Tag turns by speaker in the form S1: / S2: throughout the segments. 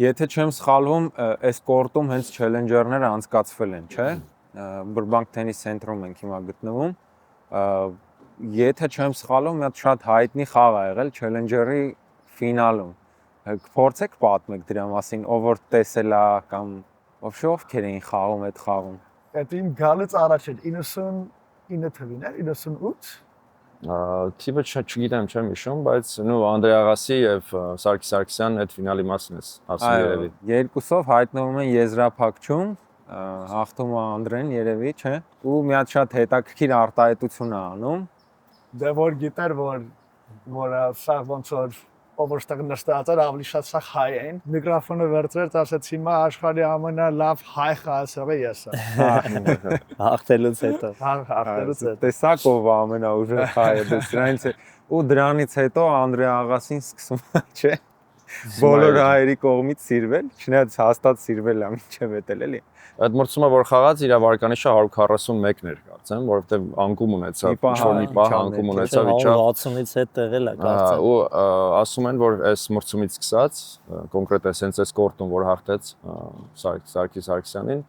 S1: Եթե չեմ սխալվում, այս կորտում հենց challenger-ները անցկացվել են, չէ՞։ Burbank Tennis Center-ում ենք հիմա գտնվում։ Եթե չեմ սխալվում, մի հատ շատ հայտնի խաղ ա եղել challenger-ի ֆինալում։ Փորձեք պատմեք դրա մասին, ով որ տեսել ա կամ ովքեր էին խաղում այդ խաղում։
S2: Այդ իմ գալուց առաջ էր 99 թվին էր, 98
S3: Տիպը չգիտեմ, չեմ հիշում, բայց նու Անդրեյ Աղասի եւ Սարգիս Սարգսյան այդ ֆինալի մասն է ասում երևի։
S1: Երկուսով հայտնվում են եզրափակչում, հաղթում է Անդրեն երևի, չէ՞։ Ու մի հատ շատ հետաքրքիր արտահայտություն է անում։
S2: Դե որ գիտեր, որ սա ոնց որ ով որ նստած էր ավելի շատ սա հայ են, միկրոֆոնը վերցրեց, ասաց հիմա աշխարհի ամենալավ հայ խաղացողը ես եմ։
S4: Հաղթելուց հետո։
S2: Հաղթելուց հետո։
S1: Տեսակ ով ամենաուժեղ հայը, դրանից ու դրանից հետո Անդրեյ Աղասին սկսում է, չէ՞։ Բոլոր հայերի կողմից սիրվել, չնայած հաստատ սիրվել է մինչև էտել էլի։
S3: Այդ մրցումը որ խաղաց իր վարկանիշը 141 էր, կարծեմ, որովհետեւ անկում ունեցավ, ինչ-որ մի պահ անկում ունեցավ, իջավ
S4: 60-ից հետ տեղել է, կարծեմ։
S3: Ու ասում են, որ այս մրցումից սկսած, կոնկրետ էսենց այս կորտում, որ հաղթեց Սարգիս Սարգսյանին,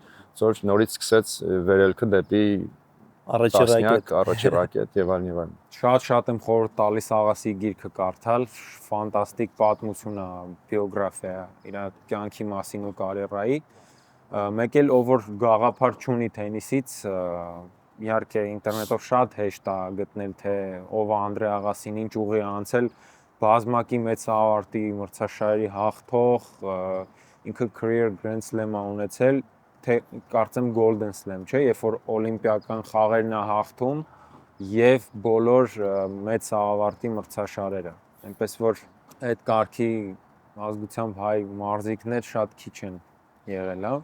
S3: որ նորից սկսեց վերելքը դեպի առաջի ռակետ եւ այլն։
S1: Շատ եմ խորհուրդ տալիս Աղասի գիրքը կարդալ, ֆանտաստիկ պատմություն է, բիոգրաֆիա է իր կյանքի մասին ու կարիերայի։ Մեկ էլ ով որ գաղափար չունի թենիսից, իհարկե ինտերնետով շատ հեշտ է գտնել թե ով է Անդրեյ Աղասին, ինչ ուղի է անցել, բազմակի մեծ ավարտի մրցաշարերի հաղթող, ինքը career Grand Slam է ունեցել, թե կարծեմ Golden Slam, չէ, երբ որ օլիմպիական խաղերն է հաղթում եւ բոլոր մեծ ավարտի մրցաշարերը։ Այնպես որ այդ կարգի ազգությամբ հայ մարզիկներ շատ քիչ են եղել, հա։